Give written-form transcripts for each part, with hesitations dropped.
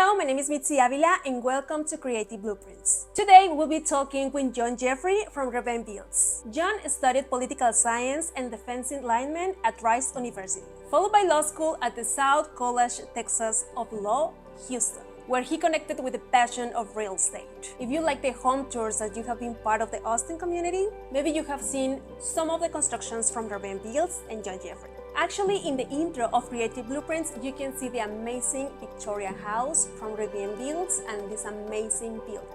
Hello, my name is Mitzi Avila and welcome to Creative Blueprints. Today we'll be talking with Gioffre from Revent Builds. John studied political science and defensive lineman at Rice University, followed by law school at the South College, Texas of Law, Houston, where he connected with the passion of real estate. If you like the home tours that you have been part of the Austin community, maybe you have seen some of the constructions from Revent Builds and Gioffre. Actually, in the intro of Creative Blueprints, you can see the amazing Victorian house from Revent Builds and this amazing builder.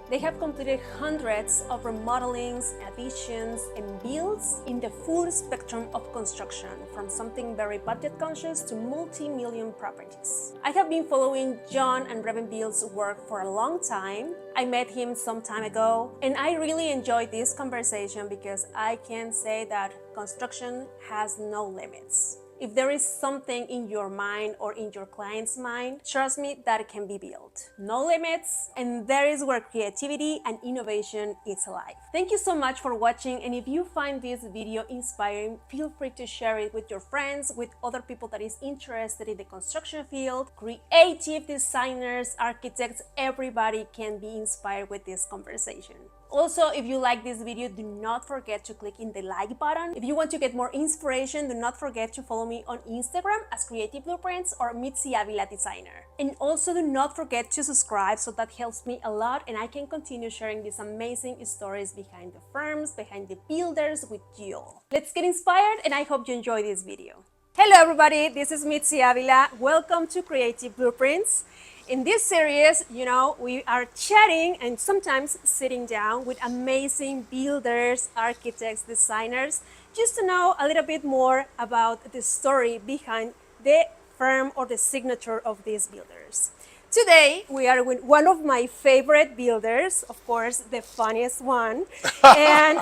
They have completed hundreds of remodelings, additions, and builds in the full spectrum of construction, from something very budget conscious to multi-million properties. I have been following John and Revent Builds' work for a long time. I met him some time ago, and I really enjoyed this conversation because I can say that construction has no limits. If there is something in your mind or in your client's mind, trust me, that can be built. No limits, and that is where creativity and innovation is alive. Thank you so much for watching, and if you find this video inspiring, feel free to share it with your friends, with other people that is interested in the construction field, creative designers, architects, everybody can be inspired with this conversation. Also, if you like this video, do not forget to click in the like button. If you want to get more inspiration, do not forget to follow me on Instagram as Creative Blueprints or Mitzi Avila Designer. And also do not forget to subscribe, so that helps me a lot and I can continue sharing these amazing stories behind the firms, behind the builders with you. Let's get inspired, and I hope you enjoy this video. Hello everybody, this is Mitzi Avila. Welcome to Creative Blueprints. In this series, we are chatting and sometimes sitting down with amazing builders, architects, designers, just to know a little bit more about the story behind the firm or the signature of these builders. Today, we are with one of my favorite builders, of course, the funniest one, and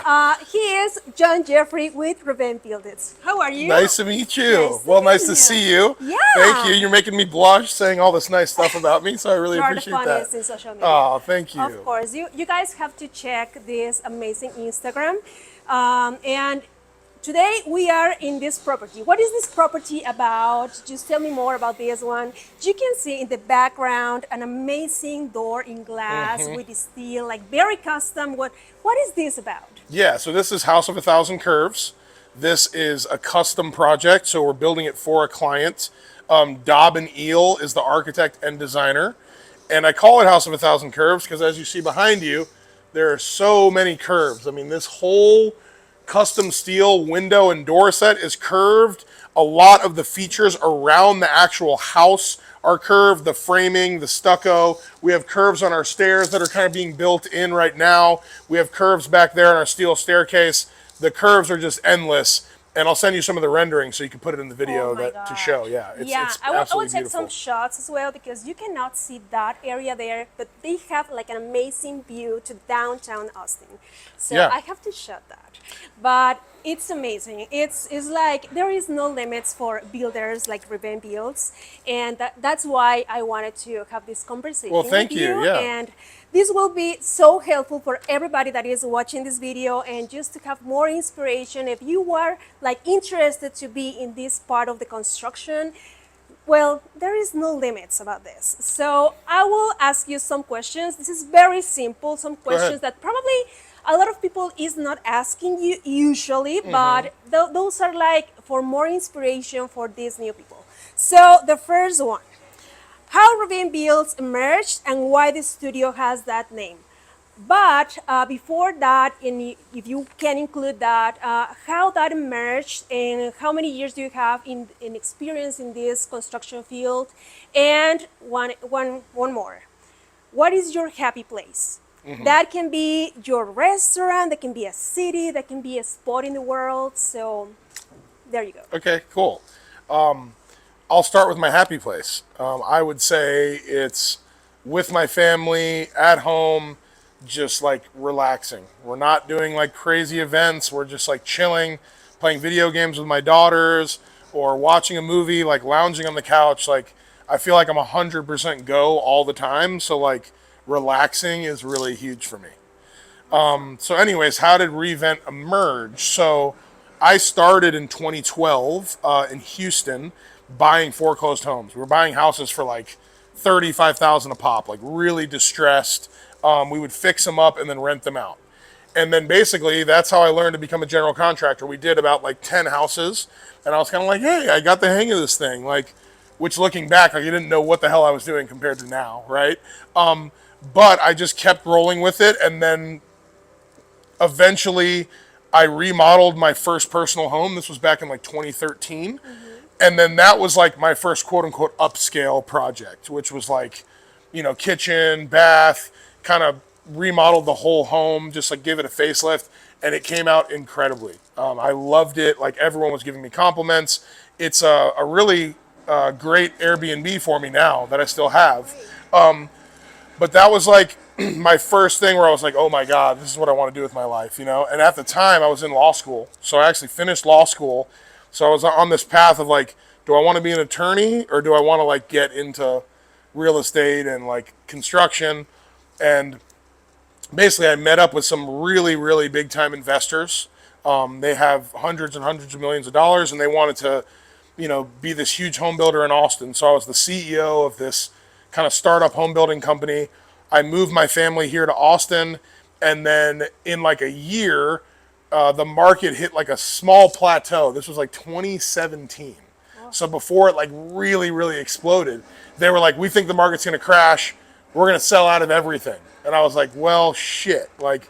he is Gioffre with Revent Builds. How are you? Nice to meet you. Nice to see you. Yeah. Thank you. You're making me blush saying all this nice stuff about me, so I really appreciate that. You are the funniest in social media. Oh, thank you. Of course. You guys have to check this amazing Instagram. And today we are in this property. What is this property about? Just tell me more about this one. You can see in the background an amazing door in glass with steel, like very custom. What is this about? Yeah, so this is House of 1,000 Curves. This is a custom project, so we're building it for a client. Dobb and Eel is the architect and designer. And I call it House of 1,000 Curves because, as you see behind you, there are so many curves. I mean, this whole custom steel window and door set is curved. A lot of the features around the actual house are curved. The framing, the stucco. We have curves on our stairs that are kind of being built in right now. We have curves back there on our steel staircase. The curves are just endless. And I'll send you some of the renderings so you can put it in the video to show. Yeah, it's I will absolutely take beautiful. some shots as well, because you cannot see that area there, but they have like an amazing view to downtown Austin. So Yeah. I have to shot that. But it's amazing. It's like there is no limits for builders like Revent Builds, and that's why I wanted to have this conversation. Well, thank with you. Yeah. And this will be so helpful for everybody that is watching this video, and just to have more inspiration. If you are like interested to be in this part of the construction, well, there is no limits about this. So I will ask you some questions. This is very simple, some questions that probably a lot of people is not asking you usually, but those are like for more inspiration for these new people. So the first one, how Revent Builds emerged and why the studio has that name. But before that, if you can include that, how that emerged and how many years do you have in experience in this construction field? And one more. What is your happy place? That can be your restaurant, that can be a city, that can be a spot in the world. So there you go. Okay, cool. I'll start with my happy place. I would say it's with my family, at home, just like relaxing. We're not doing like crazy events. We're just like chilling, playing video games with my daughters, or watching a movie, like lounging on the couch. Like, I feel like I'm 100% go all the time. So like, relaxing is really huge for me. So anyways, how did Revent emerge? So I started in 2012 in Houston buying foreclosed homes. We were buying houses for like $35,000 a pop, like really distressed. We would fix them up and then rent them out. And then basically that's how I learned to become a general contractor. We did about like 10 houses, and I was kind of like, hey, I got the hang of this thing. Like, which looking back, like, I didn't know what the hell I was doing compared to now, right? But I just kept rolling with it, and then eventually I remodeled my first personal home. This was back in like 2013. And then that was like my first quote unquote upscale project, which was like, kitchen, bath, kind of remodeled the whole home, just like give it a facelift. And it came out incredibly. I loved it. Like everyone was giving me compliments. It's a really great Airbnb for me now that I still have. But that was like my first thing where I was like, oh my God, this is what I want to do with my life, And at the time I was in law school. So I actually finished law school. So I was on this path of like, do I want to be an attorney or do I want to like get into real estate and like construction? And basically I met up with some really, really big time investors. They have hundreds and hundreds of millions of dollars, and they wanted to, be this huge home builder in Austin. So I was the CEO of this kind of startup home building company. I moved my family here to Austin, and then in like a year, the market hit like a small plateau. This was like 2017. So before it like really, really exploded, they were like, we think the market's going to crash. We're going to sell out of everything. And I was like, well, shit. Like,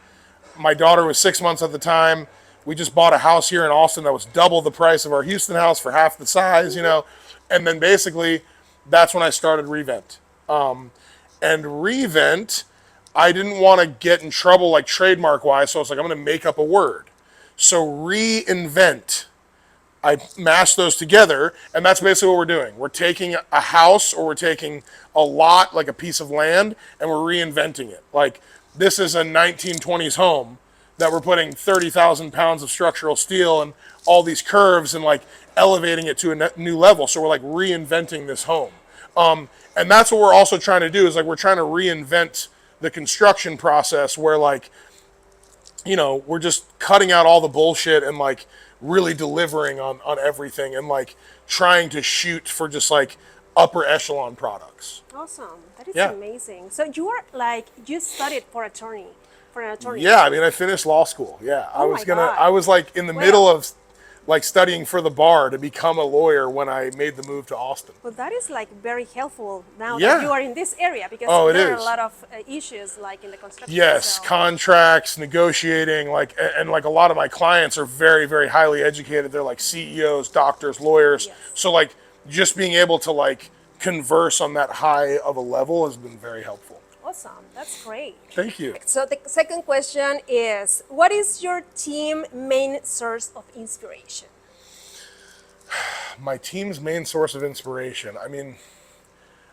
my daughter was 6 months at the time. We just bought a house here in Austin that was double the price of our Houston house for half the size, And then basically, that's when I started Revent. And Revent, I didn't want to get in trouble like trademark-wise, so I was like, I'm going to make up a word. So reinvent. I mashed those together, and that's basically what we're doing. We're taking a house, or we're taking a lot, like a piece of land, and we're reinventing it. Like, this is a 1920s home that we're putting 30,000 pounds of structural steel and all these curves and like elevating it to a new level. So we're like reinventing this home. And that's what we're also trying to do, is like we're trying to reinvent the construction process where like, we're just cutting out all the bullshit and like really delivering on everything and like trying to shoot for just like upper echelon products. Awesome. That is amazing. So you studied for an attorney. Yeah, I mean, I finished law school. Yeah, I was like in the middle of like studying for the bar to become a lawyer when I made the move to Austin. Well, that is like very helpful now that you are in this area, because there are a lot of issues like in the construction. Yes, contracts, negotiating, like, and like a lot of my clients are very, very highly educated. They're like CEOs, doctors, lawyers. Yes. So like just being able to like converse on that high of a level has been very helpful. Awesome. That's great. Thank you. So the second question is, what is your team's main source of inspiration? My team's main source of inspiration. I mean,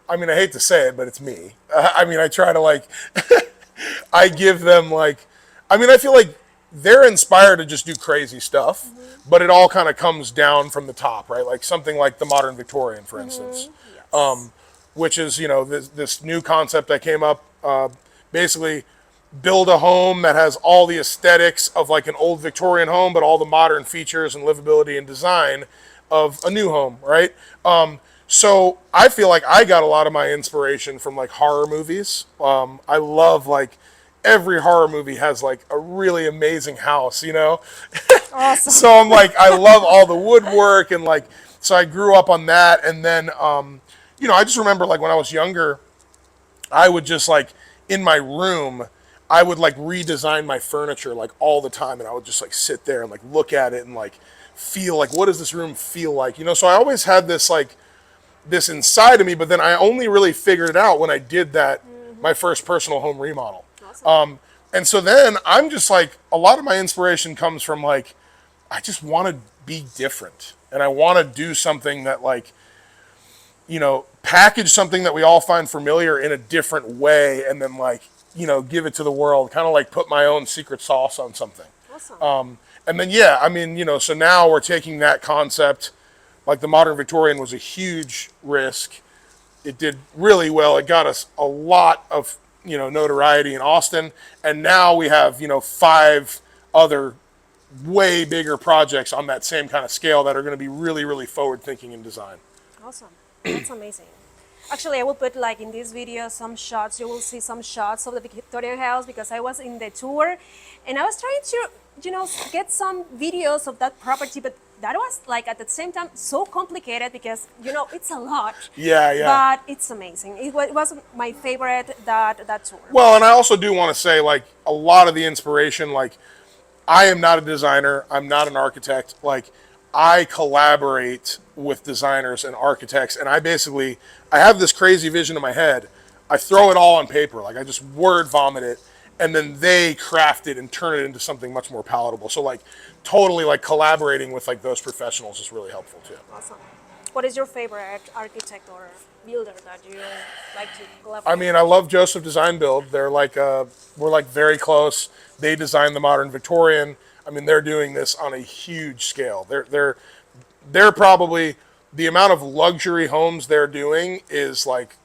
I hate to say it, but it's me. I try to like, I give them like, I feel like they're inspired to just do crazy stuff, but it all kind of comes down from the top, right? Like something like the modern Victorian, for instance. Yes. Which is, this new concept I came up, basically build a home that has all the aesthetics of like an old Victorian home, but all the modern features and livability and design of a new home, right? So I feel like I got a lot of my inspiration from like horror movies. I love like every horror movie has like a really amazing house, Awesome. So I'm like, I love all the woodwork and like, so I grew up on that. And then, I just remember like when I was younger, I would just like in my room, I would like redesign my furniture like all the time. And I would just like sit there and like look at it and like feel like, what does this room feel like? So I always had this like, this inside of me, but then I only really figured it out when I did that, my first personal home remodel. Awesome. And so then I'm just like, a lot of my inspiration comes from like, I just want to be different. And I want to do something that like, package something that we all find familiar in a different way, and then like, give it to the world, kind of like put my own secret sauce on something. Awesome. And then, so now we're taking that concept, like the modern Victorian was a huge risk. It did really well. It got us a lot of, notoriety in Austin. And now we have, 5 other way bigger projects on that same kind of scale that are going to be really, really forward thinking in design. Awesome. That's amazing. Actually, I will put like in this video some shots. You will see some shots of the Victorian house because I was in the tour, and I was trying to, get some videos of that property, but that was like at the same time so complicated because it's a lot. Yeah, yeah. But it's amazing. It was my favorite that tour. Well, and I also do want to say, like, a lot of the inspiration, like, I am not a designer. I'm not an architect. Like, I collaborate with designers and architects, and I have this crazy vision in my head. I throw it all on paper. Like, I just word vomit it, and then they craft it and turn it into something much more palatable. So, like, totally, like, collaborating with, like, those professionals is really helpful, too. Awesome. What is your favorite architect or builder that you like to collaborate? I mean, I love Joseph Design Build. They're like, we're like very close. They designed the modern Victorian. I mean, they're doing this on a huge scale. They're probably, the amount of luxury homes they're doing is like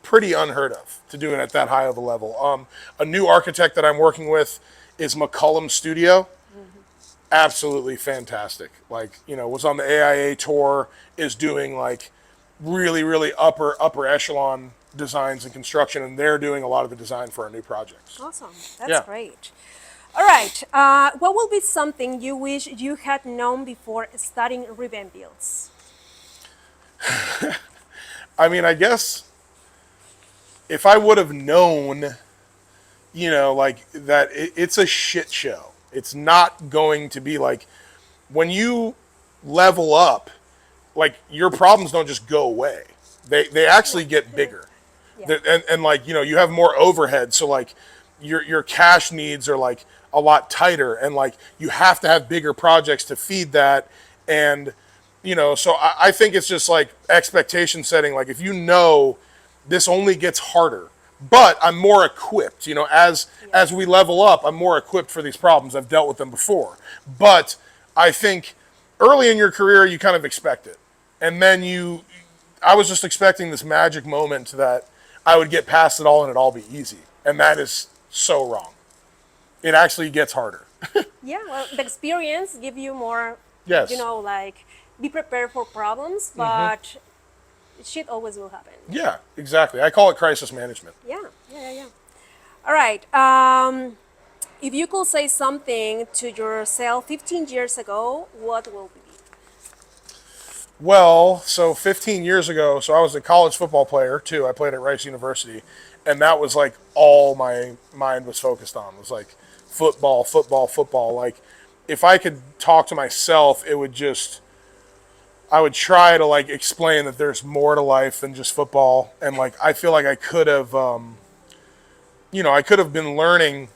pretty unheard of to do it at that high of a level. A new architect that I'm working with is McCullum Studio. Absolutely fantastic. Like, was on the AIA tour, is doing like really, really upper echelon designs and construction, and they're doing a lot of the design for our new projects. Awesome. That's Yeah. great. All right. What will be something you wish you had known before studying Revent Builds? I mean, I guess if I would have known, like that it's a shit show. It's not going to be like, when you level up, like, your problems don't just go away. They actually get bigger. Yeah. And like, you have more overhead. So like your cash needs are like a lot tighter, and like you have to have bigger projects to feed that. And, so I think it's just like expectation setting. Like, if this only gets harder, but I'm more equipped, as we level up, I'm more equipped for these problems. I've dealt with them before. But I think early in your career, you kind of expect it. And then I was just expecting this magic moment that I would get past it all and it'd all be easy. And that is so wrong. It actually gets harder. Yeah, well, the experience give you more, Yes. like be prepared for problems, but shit always will happen. Yeah, exactly. I call it crisis management. Yeah. All right. If you could say something to yourself 15 years ago, what will it be? Well, so 15 years ago, so I was a college football player too. I played at Rice University, and that was like all my mind was focused on, was like football, football, football. Like, if I could talk to myself, I would try to like explain that there's more to life than just football. And like, I feel like I could have, I could have been learning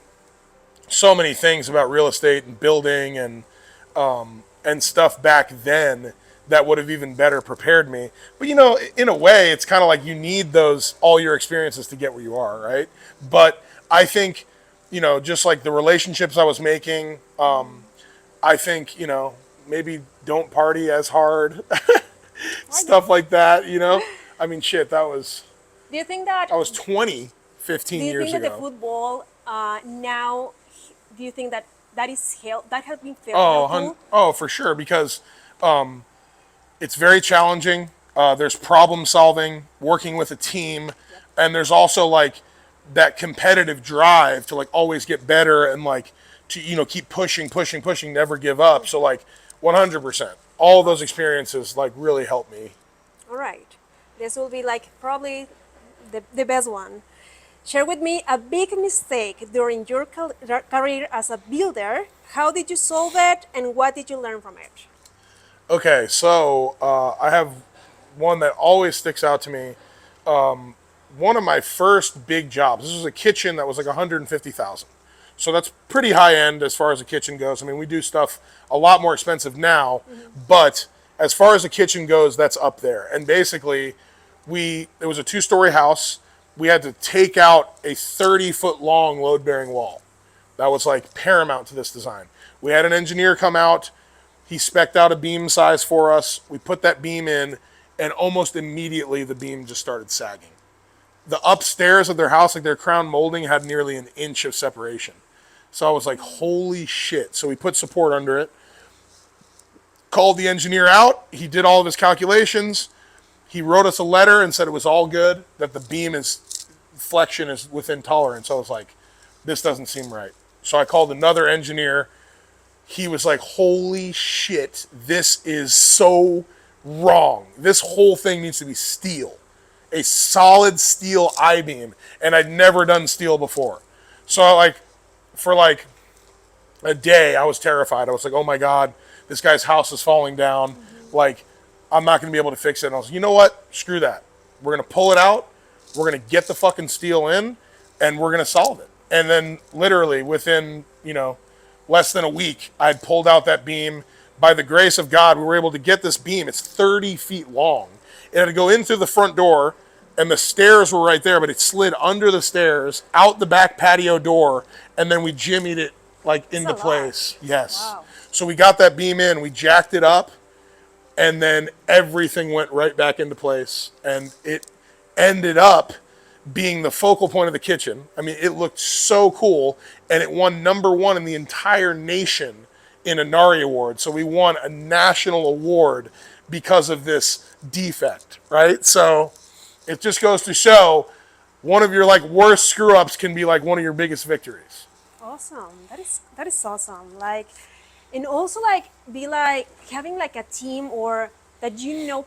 so many things about real estate and building and stuff back then that would have even better prepared me. But, in a way, it's kind of like you need all your experiences to get where you are, right? But I think, just like the relationships I was making, I think, maybe don't party as hard, stuff like that, I mean, shit, Do you think that? I was 20, 15 years ago. Do you think that the football now? Do you think that that has been helpful? Oh, for sure, because it's very challenging. There's problem solving, working with a team, and there's also like that competitive drive to like always get better and like to keep pushing, never give up. So like 100%, all of those experiences like really helped me. All right, this will be like probably the best one. Share with me a big mistake during your career as a builder. How did you solve it, and what did you learn from it? Okay, so I have one that always sticks out to me. One of my first big jobs. This was a kitchen that was like $150,000. So that's pretty high end as far as a kitchen goes. I mean, we do stuff a lot more expensive now, but as far as a kitchen goes, that's up there. And basically, it was a 2-story house. We had to take out a 30-foot long load-bearing wall. That was like paramount to this design. We had an engineer come out. He spec'd out a beam size for us. We put that beam in, and almost immediately the beam just started sagging. The upstairs of their house, like their crown molding, had nearly an inch of separation. So I was like, holy shit. So we put support under it. Called the engineer out. He did all of his calculations. He wrote us a letter and said it was all good, that the beam is flexion is within tolerance. I was like, this doesn't seem right. So I called another engineer. He was like, holy shit, this is so wrong. This whole thing needs to be steel, a solid steel I-beam. And I'd never done steel before. So for like a day, I was terrified. I was like, oh my God, this guy's house is falling down. Like, I'm not going to be able to fix it. And I was like, you know what? Screw that. We're going to pull it out. We're going to get the fucking steel in, and we're going to solve it. And then literally within, less than a week, I'd pulled out that beam. By the grace of God, we were able to get this beam. It's 30 feet long. It had to go in through the front door, and the stairs were right there, but it slid under the stairs, out the back patio door, and then we jimmied it into place. Yes. Wow. So we got that beam in, we jacked it up, and then everything went right back into place. And it ended up being the focal point of the kitchen. I mean, it looked so cool, and it won #1 in the entire nation in a NARI award. So we won a national award because of this defect, right? So it just goes to show one of your worst screw-ups can be one of your biggest victories. Awesome. That is awesome. And also be having a team, or that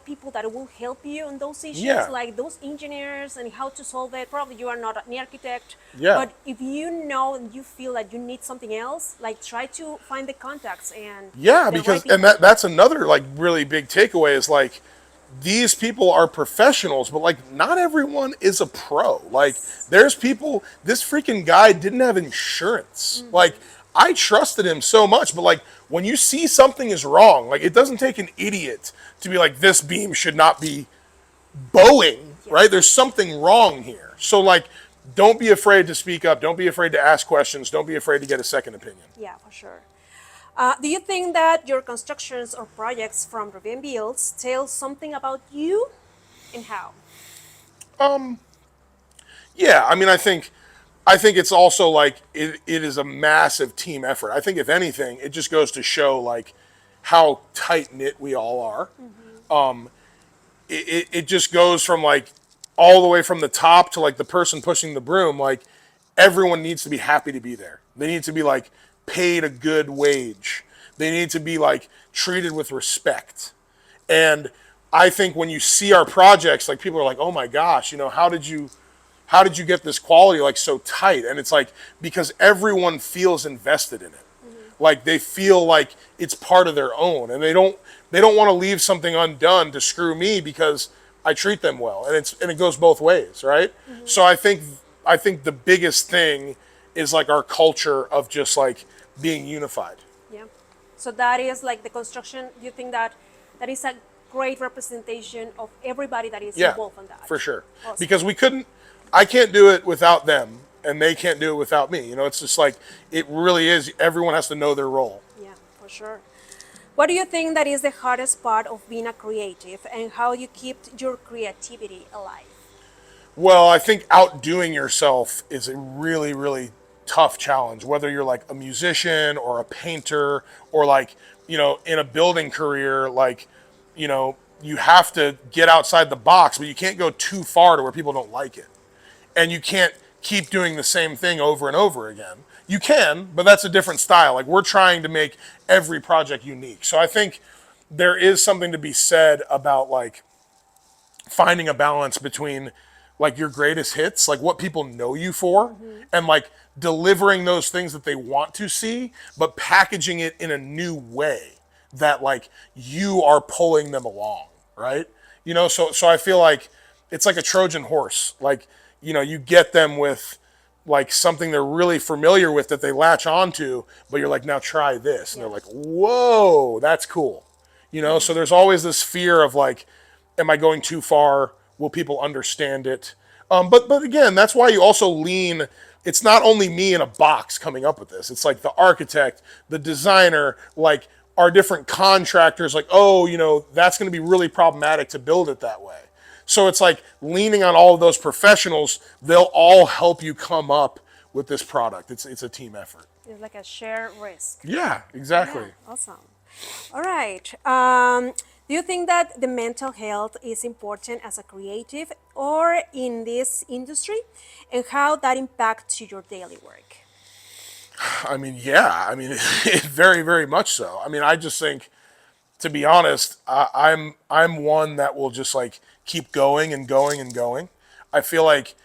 people that will help you on those issues, Yeah. like those engineers and how to solve it. Probably you are not an architect, Yeah. but if you know and you feel that you need something else, try to find the contacts and Yeah, the because right and that's another really big takeaway is these people are professionals, but not everyone is a pro. There's people, this freaking guy didn't have insurance. I trusted him so much, but when you see something is wrong, it doesn't take an idiot to be this beam should not be bowing, right? There's something wrong here. So don't be afraid to speak up. Don't be afraid to ask questions. Don't be afraid to get a second opinion. Yeah, for sure. Do you think that your constructions or projects from Revent Builds tell something about you, and how? Yeah, I mean, I think it's also it is a massive team effort. I think if anything, it just goes to show how tight knit we all are. It just goes from all the way from the top to the person pushing the broom. Everyone needs to be happy to be there. They need to be paid a good wage. They need to be treated with respect. And I think when you see our projects, people are like, oh my gosh, how did you get this quality so tight? And it's because everyone feels invested in it. They feel like it's part of their own, and they don't want to leave something undone to screw me because I treat them well. And it goes both ways, right? So I think the biggest thing is our culture of just being unified. Yeah. So that is the construction. Do you think that is a great representation of everybody that is involved in that? For sure. Awesome. Because I can't do it without them, and they can't do it without me. It's just it really is. Everyone has to know their role. Yeah, for sure. What do you think that is the hardest part of being a creative, and how you keep your creativity alive? Well, I think outdoing yourself is a really, really tough challenge, whether you're a musician or a painter or in a building career, you have to get outside the box, but you can't go too far to where people don't like it. And you can't keep doing the same thing over and over again. You can, but that's a different style. We're trying to make every project unique. So I think there is something to be said about finding a balance between your greatest hits, what people know you for, and delivering those things that they want to see, but packaging it in a new way that you are pulling them along, right? So I feel it's like a Trojan horse. You get them with something they're really familiar with that they latch onto, but you're now try this. And they're whoa, that's cool. So there's always this fear of am I going too far? Will people understand it? But again, that's why you also lean. It's not only me in a box coming up with this. It's the architect, the designer, our different contractors. That's going to be really problematic to build it that way. So it's leaning on all of those professionals. They'll all help you come up with this product. It's a team effort. It's a shared risk. Yeah, exactly. Yeah, awesome. All right. Do you think that the mental health is important as a creative or in this industry, and how that impacts to your daily work? I mean, yeah. I mean, very, very much so. I mean, I just think, to be honest, I'm one that will just like keep going and going and going. I feel like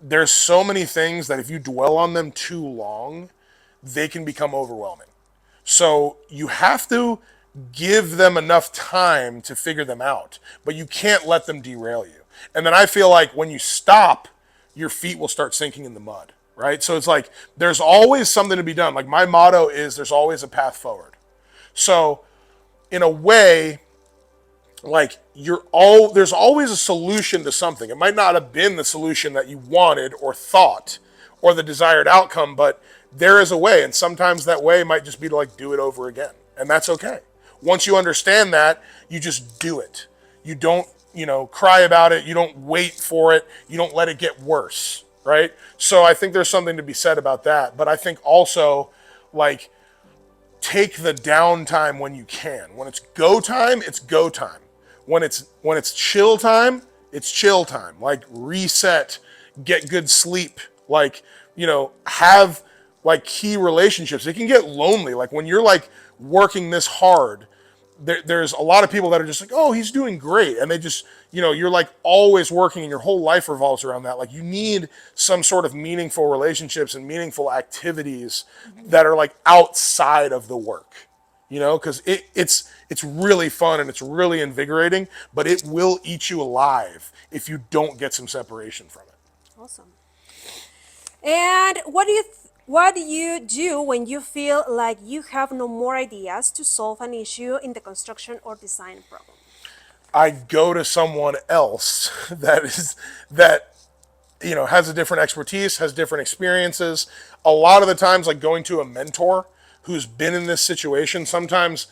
there's so many things that if you dwell on them too long, they can become overwhelming. So you have to give them enough time to figure them out, but you can't let them derail you. And then I feel like when you stop, your feet will start sinking in the mud, right? So it's like there's always something to be done. Like my motto is there's always a path forward. So in a way, like there's always a solution to something. It might not have been the solution that you wanted or thought or the desired outcome, but there is a way, and sometimes that way might just be to like do it over again, and that's okay. Once you understand that, you just do it. You don't, cry about it. You don't wait for it. You don't let it get worse, right? So I think there's something to be said about that. But I think also, like, take the downtime when you can. When it's go time, it's go time. When it's chill time, it's chill time. Like reset, get good sleep, like, have like key relationships. It can get lonely. Like when you're like working this hard, there's a lot of people that are just like, oh, he's doing great. And they just, you're like always working and your whole life revolves around that. Like you need some sort of meaningful relationships and meaningful activities that are like outside of the work, because it's really fun and it's really invigorating, but it will eat you alive if you don't get some separation from it. Awesome. And what do you do when you feel like you have no more ideas to solve an issue in the construction or design problem? I go to someone else that has a different expertise, has different experiences. A lot of the times, like going to a mentor who's been in this situation, sometimes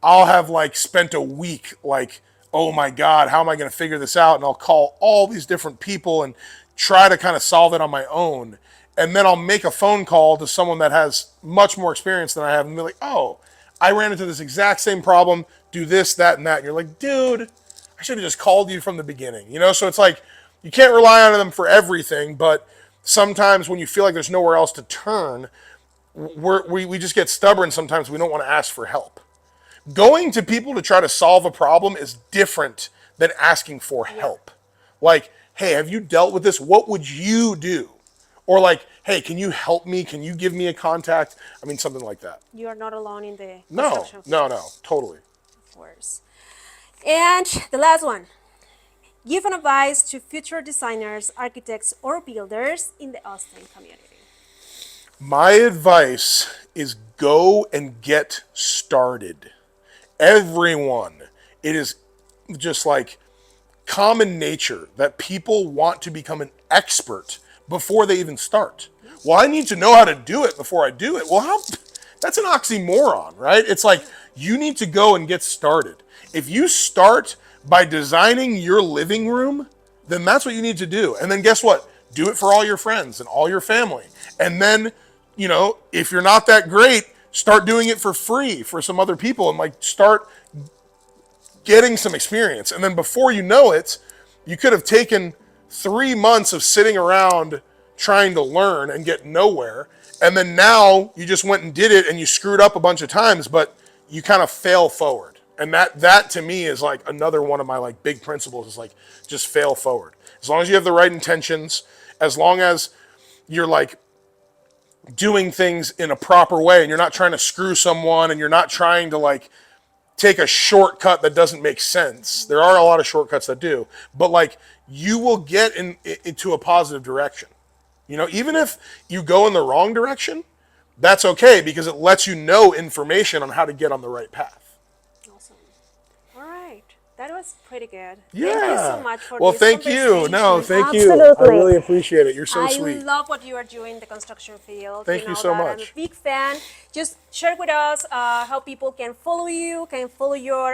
I'll have like spent a week like, oh my God, how am I going to figure this out? And I'll call all these different people and try to kind of solve it on my own. And then I'll make a phone call to someone that has much more experience than I have and be like, oh, I ran into this exact same problem, do this, that, and that. And you're like, dude, I should have just called you from the beginning. So it's like, you can't rely on them for everything, but sometimes when you feel like there's nowhere else to turn, we just get stubborn sometimes. We don't want to ask for help. Going to people to try to solve a problem is different than asking for help. Like, hey, have you dealt with this? What would you do? Or like, hey, can you help me? Can you give me a contact? I mean, something like that. You are not alone in the No, construction no, totally. Of course. And the last one. Give an advice to future designers, architects, or builders in the Austin community. My advice is go and get started. Everyone. It is just like common nature that people want to become an expert before they even start. Well, I need to know how to do it before I do it. Well, that's an oxymoron, right? It's like you need to go and get started. If you start by designing your living room, then that's what you need to do. And then guess what? Do it for all your friends and all your family. And then, if you're not that great, start doing it for free for some other people and like start getting some experience. And then before you know it, you could have taken 3 months of sitting around trying to learn and get nowhere. And then now you just went and did it and you screwed up a bunch of times, but you kind of fail forward. And that to me is like another one of my like big principles is like just fail forward. As long as you have the right intentions, as long as you're like doing things in a proper way and you're not trying to screw someone and you're not trying to like take a shortcut that doesn't make sense. There are a lot of shortcuts that do, but like you will get into a positive direction. Even if you go in the wrong direction, that's okay because it lets you know information on how to get on the right path. Awesome. All right. That was pretty good. Yeah. Thank you so much for well, this thank you. No, thank Absolutely. you. I really appreciate it. You're so sweet. I love what you are doing in the construction field. Thank you so much. I'm a big fan. Just share with us how people can follow you, can follow your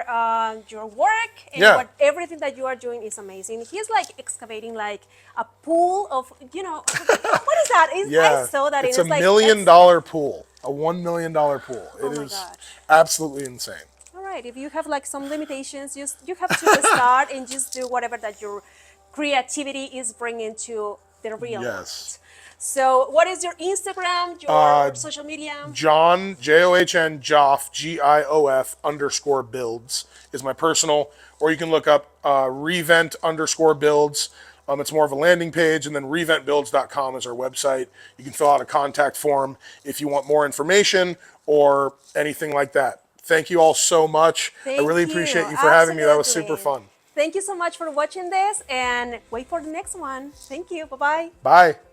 work, and everything that you are doing is amazing. He's like excavating like a pool of, what is that? I saw that. It's like, $1 million pool, a $1 million pool. Oh it my is gosh. absolutely insane. All right. If you have like some limitations, you have to start and just do whatever that your creativity is bringing to the real world. Yes. So, what is your Instagram, your social media? John, John, Gioff, GIOF _ builds is my personal, or you can look up Revent _ builds. It's more of a landing page, and then reventbuilds.com is our website. You can fill out a contact form if you want more information or anything like that. Thank you all so much. I really appreciate you for having me. That was super fun. Thank you so much for watching this, and wait for the next one. Thank you. Bye-bye. Bye.